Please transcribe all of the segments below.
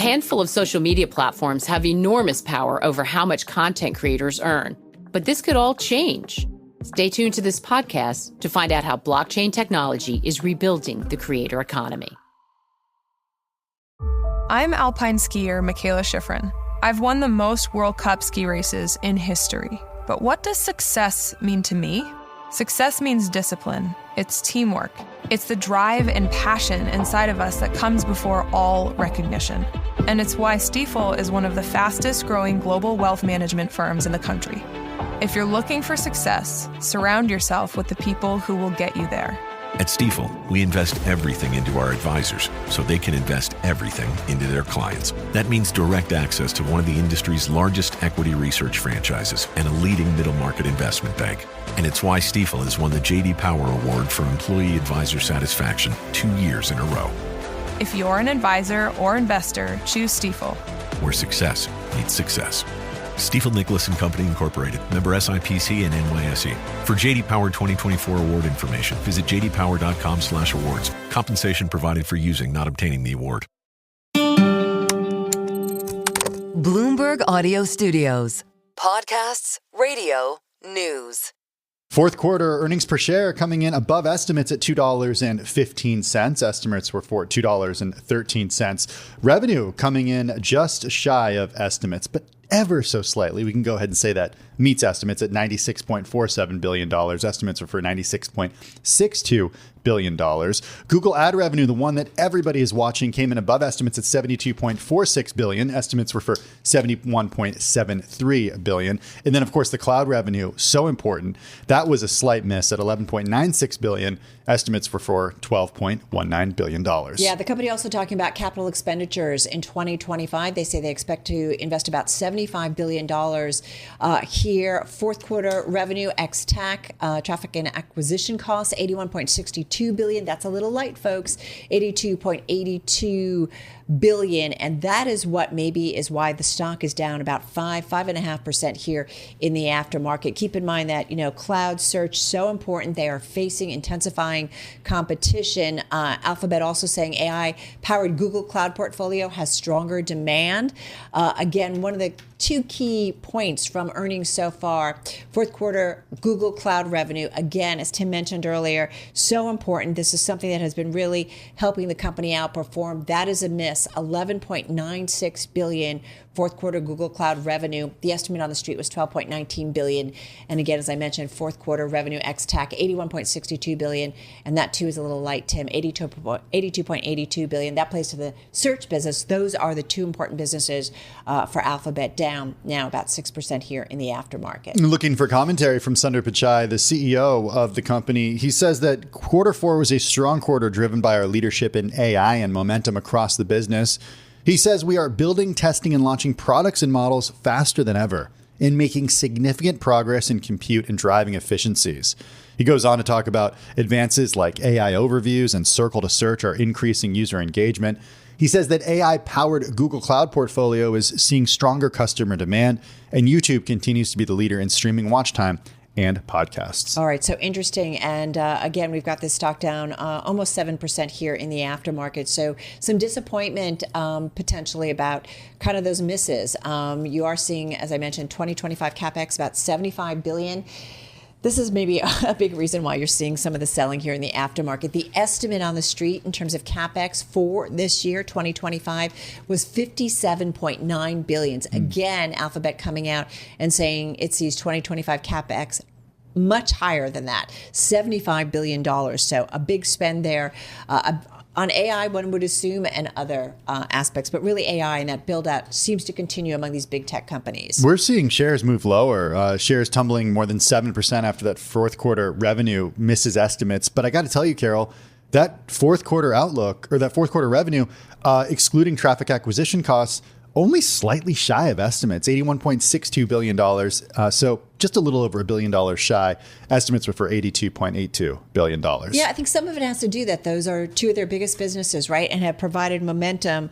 handful of social media platforms have enormous power over how much content creators earn, but this could all change. Stay tuned to this podcast to find out how blockchain technology is rebuilding the creator economy. I'm alpine skier Michaela Schifrin. I've won the most World Cup ski races in history. But what does success mean to me? Success means discipline. It's teamwork. It's the drive and passion inside of us that comes before all recognition. And it's why Stifel is one of the fastest growing global wealth management firms in the country. If you're looking for success, surround yourself with the people who will get you there. At Stifel, we invest everything into our advisors so they can invest everything into their clients. That means direct access to one of the industry's largest equity research franchises and a leading middle market investment bank. And it's why Stifel has won the J.D. Power Award for Employee Advisor Satisfaction 2 years in a row. If you're an advisor or investor, choose Stifel. Where success meets success. Stifel Nicholas & Company Incorporated, member SIPC and NYSE. For J.D. Power 2024 award information, visit jdpower.com/awards. Compensation provided for using, not obtaining the award. Bloomberg Audio Studios. Podcasts, radio, news. Fourth quarter earnings per share coming in above estimates at $2.15. Estimates were for $2.13. Revenue coming in just shy of estimates, but ever so slightly. We can go ahead and say that meets estimates at $96.47 billion. Estimates are for $96.62 billion. Google ad revenue, the one that everybody is watching, came in above estimates at $72.46 billion. Estimates were for $71.73 billion. And then, of course, the cloud revenue, so important. That was a slight miss at $11.96 billion. Estimates were for $12.19 billion. Yeah, the company also talking about capital expenditures in 2025. They say they expect to invest about $75 billion here. Fourth quarter revenue ex-TAC, traffic and acquisition costs, $81.62 billion. That's a little light, folks. $82.82 billion. And that is what maybe is why the stock is down about 5.5% here in the aftermarket. Keep in mind that, cloud search, so important. They are facing intensifying competition. Alphabet also saying AI-powered Google Cloud portfolio has stronger demand. Again, one of the two key points from earnings so far. Fourth quarter Google Cloud revenue, again, as Tim mentioned earlier, so important. This is something that has been really helping the company outperform. That is a miss, $11.96 billion. Fourth quarter Google Cloud revenue. The estimate on the street was $12.19 billion. And again, as I mentioned, fourth quarter revenue ex-TAC, $81.62 billion. And that too is a little light, Tim, $82.82 billion. That plays to the search business. Those are the two important businesses for Alphabet, down now about 6% here in the aftermarket. Looking for commentary from Sundar Pichai, the CEO of the company. He says that quarter four was a strong quarter driven by our leadership in AI and momentum across the business. He says we are building, testing, and launching products and models faster than ever and making significant progress in compute and driving efficiencies. He goes on to talk about advances like AI overviews and circle to search are increasing user engagement. He says that AI-powered Google Cloud portfolio is seeing stronger customer demand, and YouTube continues to be the leader in streaming watch time and podcasts. All right, so interesting. And again, we've got this stock down almost 7% here in the aftermarket. So some disappointment potentially about kind of those misses. You are seeing, as I mentioned, 2025 CapEx about $75 billion. This is maybe a big reason why you're seeing some of the selling here in the aftermarket. The estimate on the street in terms of CapEx for this year, 2025, was $57.9 billion. Again, Alphabet coming out and saying it sees 2025 CapEx much higher than that, $75 billion. So a big spend there. On AI, one would assume, and other aspects, but really AI and that build-out seems to continue among these big tech companies. We're seeing shares move lower, shares tumbling more than 7% after that fourth quarter revenue misses estimates. But I got to tell you, Carol, that fourth quarter outlook, or that fourth quarter revenue, excluding traffic acquisition costs, only slightly shy of estimates, $81.62 billion. So just a little over $1 billion shy. Estimates were for $82.82 billion. Yeah, I think some of it has to do that those are two of their biggest businesses, right? And have provided momentum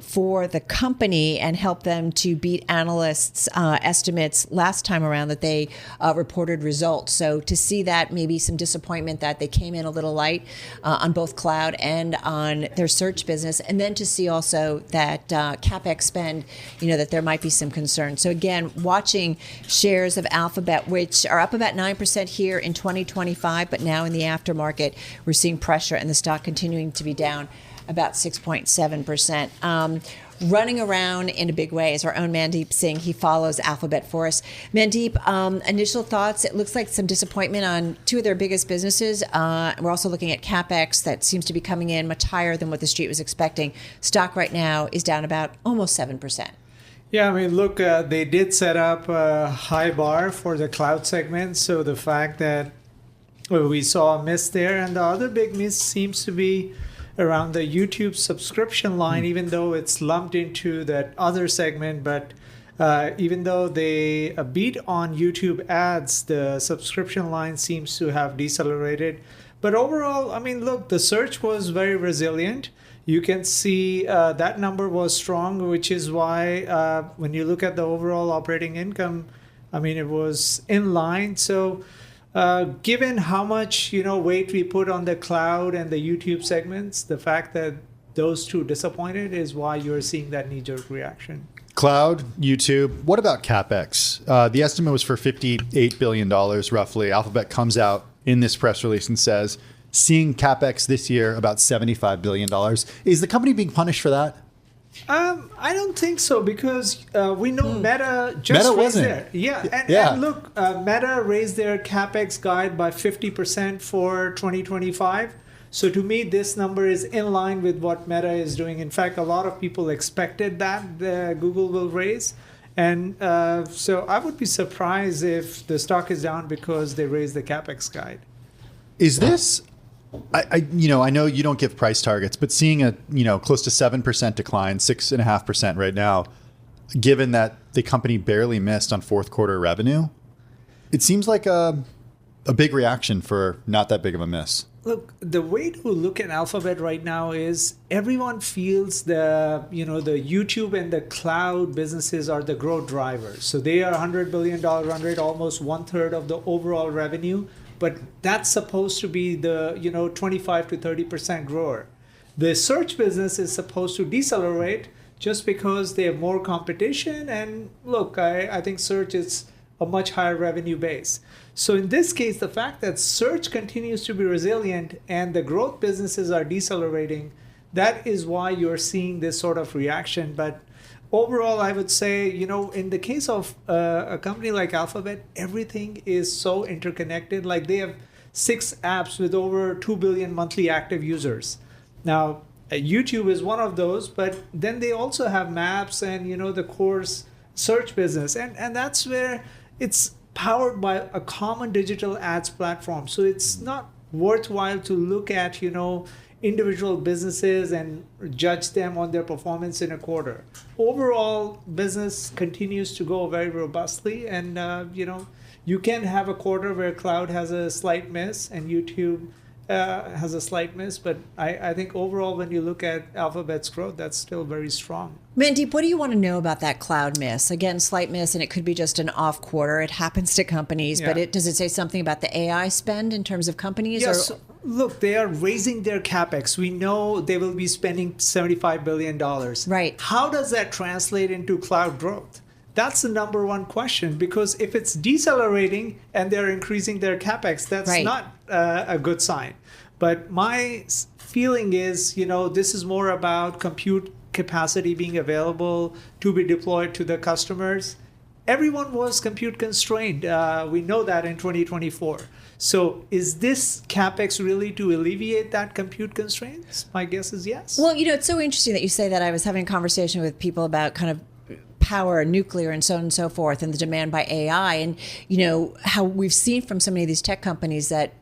for the company and helped them to beat analysts' estimates last time around that they reported results. So to see that, maybe some disappointment that they came in a little light on both cloud and on their search business. And then to see also that CapEx spend, that there might be some concern. So again, watching shares of Alphabet, which are up about 9% here in 2025, but now in the aftermarket, we're seeing pressure and the stock continuing to be down about 6.7%. Running around in a big way is our own Mandeep Singh. He follows Alphabet for us. Mandeep, initial thoughts? It looks like some disappointment on two of their biggest businesses. We're also looking at CapEx that seems to be coming in much higher than what the street was expecting. Stock right now is down about almost 7%. Yeah, I mean, look, they did set up a high bar for the cloud segment. So the fact that we saw a miss there, and the other big miss seems to be around the YouTube subscription line, even though it's lumped into that other segment. But even though they beat on YouTube ads, the subscription line seems to have decelerated. But overall, I mean, look, the search was very resilient. You can see that number was strong, which is why when you look at the overall operating income, I mean, it was in line. So given how much, weight we put on the cloud and the YouTube segments, the fact that those two disappointed is why you're seeing that knee-jerk reaction. Cloud, YouTube. What about CapEx? The estimate was for $58 billion roughly. Alphabet comes out in this press release and says, seeing CapEx this year about $75 billion. Is the company being punished for that? I don't think so, because we know Meta just raised their... And look, Meta raised their CapEx guide by 50% for 2025. So to me, this number is in line with what Meta is doing. In fact, a lot of people expected that Google will raise. And so I would be surprised if the stock is down because they raised the CapEx guide. Is this... I know you don't give price targets, but seeing a close to 7% decline, 6.5% right now, given that the company barely missed on fourth quarter revenue, it seems like a big reaction for not that big of a miss. Look, the way to look at Alphabet right now is everyone feels the YouTube and the cloud businesses are the growth drivers. So they are $100 billion run rate, almost 1/3 of the overall revenue. But that's supposed to be the 25 to 30% grower. The search business is supposed to decelerate just because they have more competition. And look, I think search is a much higher revenue base. So in this case, the fact that search continues to be resilient and the growth businesses are decelerating, that is why you're seeing this sort of reaction. But overall, I would say, in the case of a company like Alphabet, everything is so interconnected. Like they have 6 apps with over 2 billion monthly active users. Now, YouTube is one of those, but then they also have Maps and, the core search business. And that's where it's powered by a common digital ads platform. So it's not worthwhile to look at, individual businesses and judge them on their performance in a quarter. Overall, business continues to go very robustly, and you can have a quarter where cloud has a slight miss and YouTube has a slight miss, but I think overall, when you look at Alphabet's growth, that's still very strong. Mandeep, what do you want to know about that cloud miss? Again, slight miss, and it could be just an off quarter. It happens to companies, but does it say something about the AI spend in terms of companies? Yes. Look, they are raising their CapEx. We know they will be spending $75 billion. Right. How does that translate into cloud growth? That's the number one question, because if it's decelerating and they're increasing their CapEx, that's not a good sign. But my feeling is, this is more about compute capacity being available to be deployed to the customers. Everyone was compute constrained. We know that in 2024. So is this CapEx really to alleviate that compute constraints? My guess is yes. Well, it's so interesting that you say that. I was having a conversation with people about kind of power, nuclear, and so on and so forth, and the demand by AI. And, how we've seen from so many of these tech companies that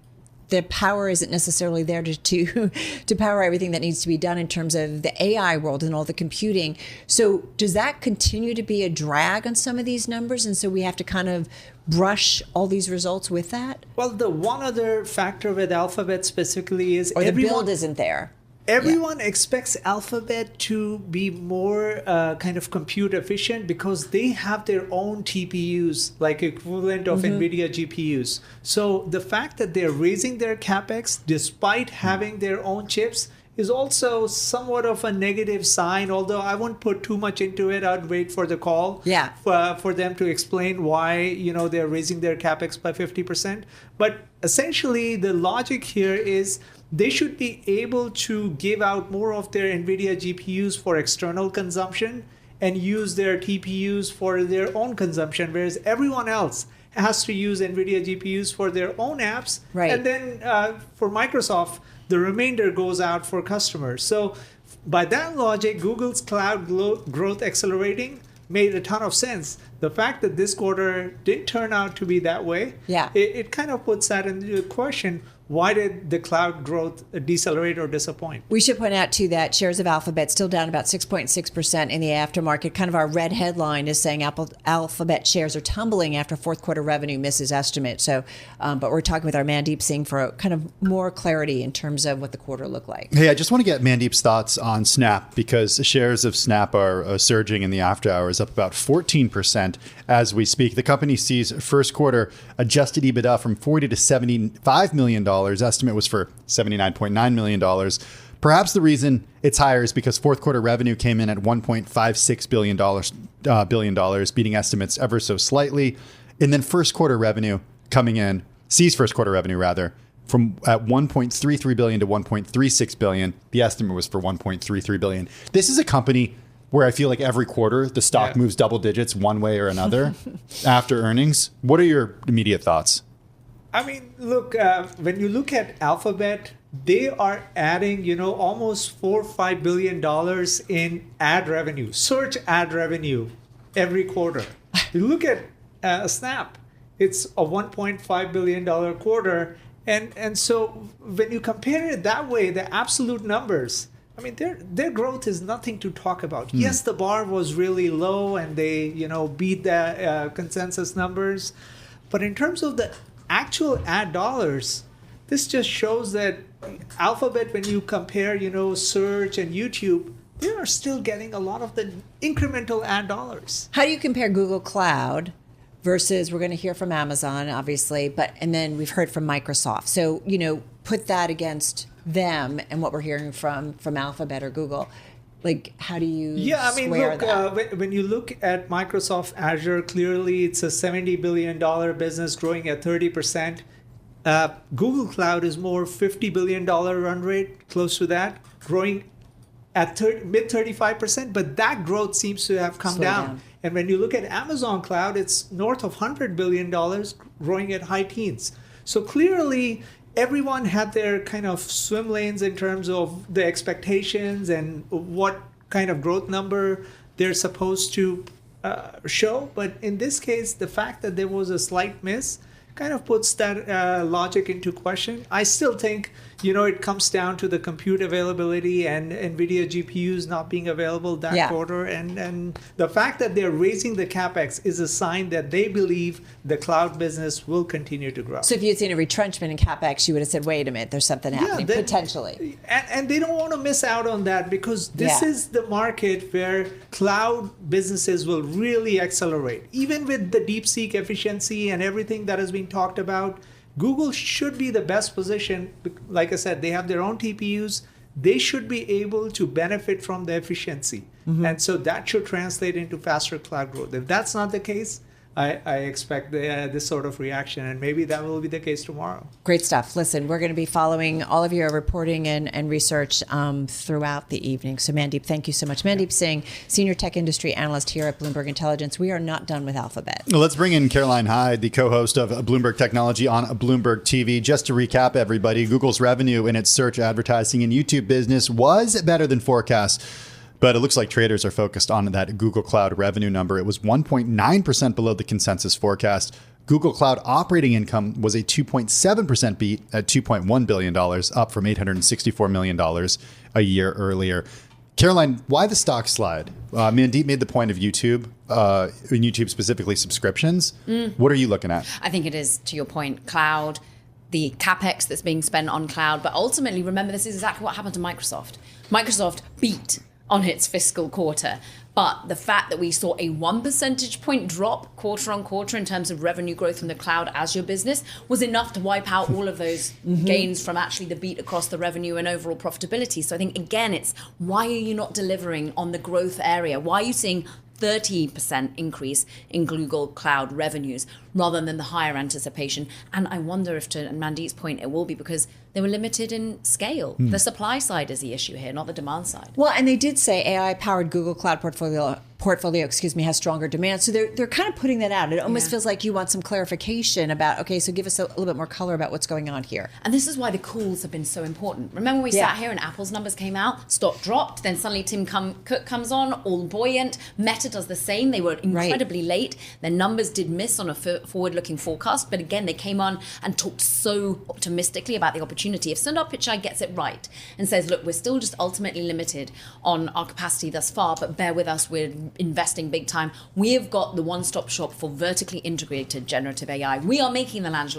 the power isn't necessarily there to power everything that needs to be done in terms of the AI world and all the computing. So does that continue to be a drag on some of these numbers? And so we have to kind of brush all these results with that? Well, the one other factor with Alphabet specifically is the build isn't there. Everyone expects Alphabet to be more kind of compute efficient because they have their own TPUs, like equivalent of NVIDIA GPUs. So the fact that they're raising their CapEx despite having their own chips is also somewhat of a negative sign, although I won't put too much into it. I'd wait for the call for them to explain why they're raising their CapEx by 50%. But essentially, the logic here is they should be able to give out more of their NVIDIA GPUs for external consumption and use their TPUs for their own consumption, whereas everyone else has to use NVIDIA GPUs for their own apps. Right. And then for Microsoft, the remainder goes out for customers. So by that logic, Google's cloud growth accelerating made a ton of sense. The fact that this quarter didn't turn out to be that way, it kind of puts that into question. Why did the cloud growth decelerate or disappoint? We should point out, too, that shares of Alphabet still down about 6.6% in the aftermarket. Kind of our red headline is saying Alphabet shares are tumbling after fourth quarter revenue misses estimate. So, but we're talking with our Mandeep Singh for kind of more clarity in terms of what the quarter looked like. Hey, I just want to get Mandeep's thoughts on Snap, because shares of Snap are surging in the after hours, up about 14% as we speak. The company sees first quarter adjusted EBITDA from $40 to $75 million. Estimate was for $79.9 million. Perhaps the reason it's higher is because fourth quarter revenue came in at $1.56 billion, beating estimates ever so slightly. And then first quarter revenue coming in, sees first quarter revenue rather, from at $1.33 billion to $1.36 billion. The estimate was for $1.33 billion. This is a company where I feel like every quarter the stock moves double digits one way or another after earnings. What are your immediate thoughts? I mean, look, when you look at Alphabet, they are adding, almost $4 or $5 billion in ad revenue, search ad revenue every quarter. You look at Snap, it's a $1.5 billion quarter. And so when you compare it that way, the absolute numbers, I mean, their growth is nothing to talk about. Yes, the bar was really low and they, beat the consensus numbers. But in terms of the actual ad dollars, this just shows that Alphabet, when you compare, search and YouTube, they are still getting a lot of the incremental ad dollars. How do you compare Google Cloud versus, we're going to hear from Amazon, obviously, and then we've heard from Microsoft. So, put that against them and what we're hearing from Alphabet or Google. Like, how do you square that? When you look at Microsoft Azure, clearly it's a $70 billion business growing at 30%. Google Cloud is more $50 billion run rate, close to that, growing at mid 35%, but that growth seems to have come down. And when you look at Amazon Cloud, it's north of $100 billion, growing at high teens. So clearly, everyone had their kind of swim lanes in terms of the expectations and what kind of growth number they're supposed to show. But in this case, the fact that there was a slight miss kind of puts that logic into question. I still think, it comes down to the compute availability and NVIDIA GPUs not being available that quarter. And the fact that they're raising the CapEx is a sign that they believe the cloud business will continue to grow. So if you had seen a retrenchment in CapEx, you would have said, wait a minute, there's something happening, potentially. And they don't want to miss out on that, because this is the market where cloud businesses will really accelerate. Even with the DeepSeek efficiency and everything that has been talked about, Google should be the best position. Like I said, they have their own TPUs. They should be able to benefit from the efficiency. And so that should translate into faster cloud growth. If that's not the case, I expect this sort of reaction, and maybe that will be the case tomorrow. Great stuff. Listen, we're going to be following all of your reporting and research throughout the evening. So Mandeep, thank you so much. Mandeep Singh, Senior Tech Industry Analyst here at Bloomberg Intelligence. We are not done with Alphabet. Well, let's bring in Caroline Hyde, the co-host of Bloomberg Technology on Bloomberg TV. Just to recap, everybody, Google's revenue in its search advertising and YouTube business was better than forecast. But it looks like traders are focused on that Google Cloud revenue number. It was 1.9% below the consensus forecast. Google Cloud operating income was a 2.7% beat at $2.1 billion, up from $864 million a year earlier. Caroline, why the stock slide? Mandeep made the point of YouTube, in YouTube specifically subscriptions. What are you looking at? I think it is, to your point, cloud, the capex that's being spent on cloud. But ultimately, remember, this is exactly what happened to Microsoft. Microsoft beat on its fiscal quarter. But the fact that we saw a 1 percentage point drop quarter on quarter in terms of revenue growth from the cloud as your business was enough to wipe out all of those gains from actually the beat across the revenue and overall profitability. So I think, again, it's why are you not delivering on the growth area? Why are you seeing 30% increase in Google Cloud revenues rather than the higher anticipation? And I wonder if, to Mandeep's point, it will be because they were limited in scale. The supply side is the issue here, not the demand side. Well, and they did say AI-powered Google Cloud portfolio, has stronger demand. So they're kind of putting that out. It almost feels like you want some clarification about, okay, so give us a little bit more color about what's going on here. And this is why the calls have been so important. Remember we sat here and Apple's numbers came out, stock dropped, then suddenly Tim Cook comes on, all buoyant. Meta does the same. They were incredibly late. Their numbers did miss on a forward-looking forecast, but again, they came on and talked so optimistically about the opportunity. If Sundar Pichai gets it right and says, look, we're still just ultimately limited on our capacity thus far, but bear with us, we're investing big time. We have got the one-stop shop for vertically integrated generative AI. We are making the large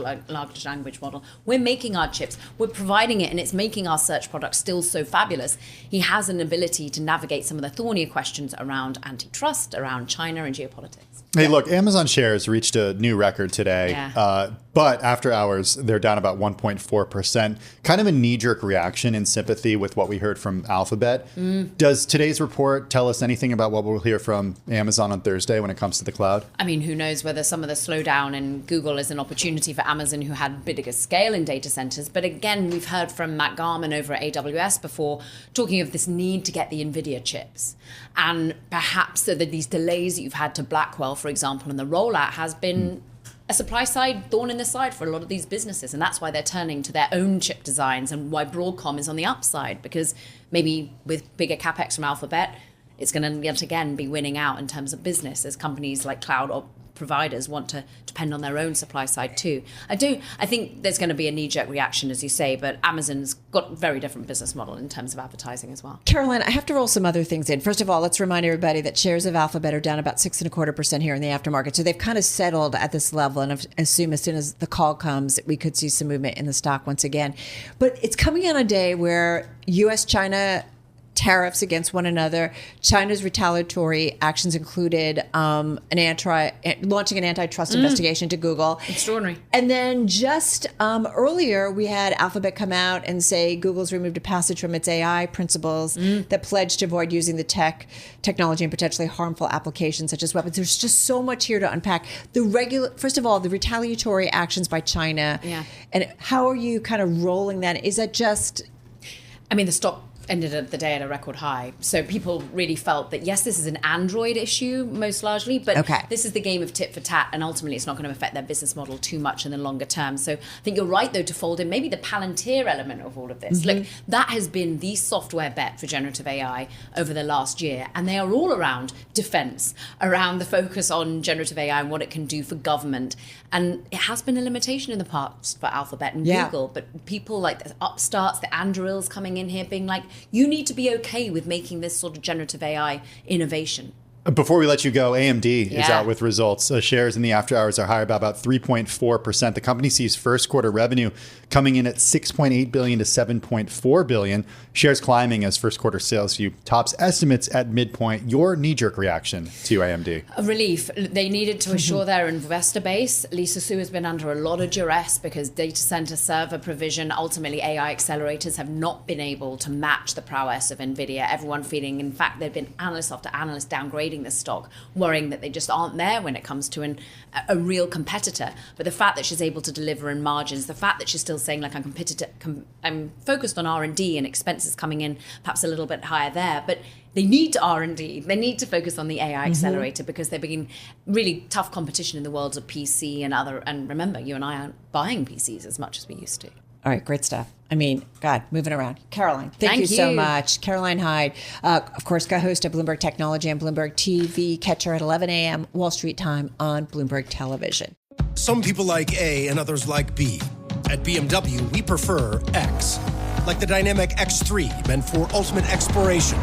language model. We're making our chips. We're providing it, and it's making our search products still so fabulous. He has an ability to navigate some of the thornier questions around antitrust, around China and geopolitics. Hey, look, Amazon shares reached a new record today, but after hours, they're down about 1.4%. Kind of a knee-jerk reaction in sympathy with what we heard from Alphabet. Does today's report tell us anything about what we'll hear from Amazon on Thursday when it comes to the cloud? I mean, who knows whether some of the slowdown in Google is an opportunity for Amazon, who had bigger scale in data centers. But again, we've heard from Matt Garman over at AWS before, talking of this need to get the NVIDIA chips. And perhaps these delays that you've had to Blackwell, for example, and the rollout has been a supply side thorn in the side for a lot of these businesses. And that's why they're turning to their own chip designs, and why Broadcom is on the upside, because maybe with bigger capex from Alphabet, it's going to yet again be winning out in terms of business as companies like cloud providers want to depend on their own supply side too. I think there's going to be a knee-jerk reaction, as you say, but Amazon's got a very different business model in terms of advertising as well. Caroline, I have to roll some other things in. First of all, let's remind everybody that shares of Alphabet are down about 6.25% here in the aftermarket. So they've kind of settled at this level, and assume as soon as the call comes, we could see some movement in the stock once again. But it's coming on a day where U.S.-China tariffs against one another. China's retaliatory actions included launching an antitrust investigation to Google. Extraordinary. And then just earlier, we had Alphabet come out and say Google's removed a passage from its AI principles that pledged to avoid using the technology in potentially harmful applications such as weapons. There's just so much here to unpack. First of all, the retaliatory actions by China. Yeah. And how are you kind of rolling that? Is that just... I mean, the stock ended the day at a record high. So people really felt that, yes, this is an Android issue most largely, but this is the game of tit for tat, and ultimately it's not going to affect their business model too much in the longer term. So I think you're right, though, to fold in maybe the Palantir element of all of this. Look, that has been the software bet for generative AI over the last year, and they are all around defense, around the focus on generative AI and what it can do for government. And it has been a limitation in the past for Alphabet and Google, but people like the upstarts, the Andurils coming in here being like, you need to be okay with making this sort of generative AI innovation. Before we let you go, AMD is out with results. Shares in the after hours are higher by about 3.4%. The company sees first quarter revenue coming in at $6.8 billion to $7.4 billion. Shares climbing as first quarter sales view tops estimates at midpoint. Your knee-jerk reaction to AMD? A relief. They needed to assure their investor base. Lisa Su has been under a lot of duress because data center server provision, ultimately AI accelerators, have not been able to match the prowess of NVIDIA. Everyone feeling, in fact, there have been analyst after analyst downgrading the stock, worrying that they just aren't there when it comes to a real competitor. But the fact that she's able to deliver in margins, the fact that she's still saying, like, I'm focused on R&D and expenses coming in perhaps a little bit higher there, but they need R&D. They need to focus on the AI accelerator because they're beginning really tough competition in the worlds of PC and other. And remember, you and I aren't buying PCs as much as we used to. All right, great stuff. I mean, God, moving around. Caroline, thank you so much. Caroline Hyde, of course, co-host of Bloomberg Technology and Bloomberg TV. Catch her at 11 a.m. Wall Street time on Bloomberg Television. Some people like A and others like B. At BMW, we prefer X. Like the dynamic X3, meant for ultimate exploration.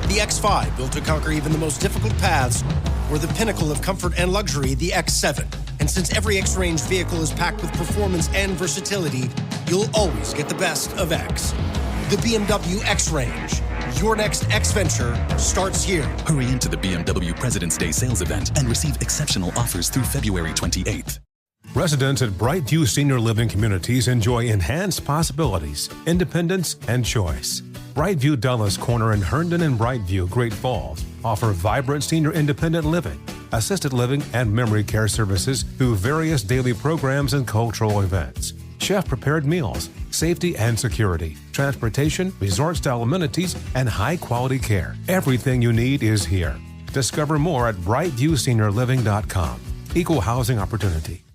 The X5, built to conquer even the most difficult paths. Or the pinnacle of comfort and luxury, the X7. And since every X-Range vehicle is packed with performance and versatility, you'll always get the best of X. The BMW X-Range. Your next X-Venture starts here. Hurry into the BMW President's Day sales event and receive exceptional offers through February 28th. Residents at Brightview Senior Living Communities enjoy enhanced possibilities, independence, and choice. Brightview Dulles Corner in Herndon and Brightview, Great Falls, offer vibrant senior independent living, assisted living, and memory care services through various daily programs and cultural events. Chef-prepared meals, safety and security, transportation, resort-style amenities, and high-quality care. Everything you need is here. Discover more at brightviewseniorliving.com. Equal housing opportunity.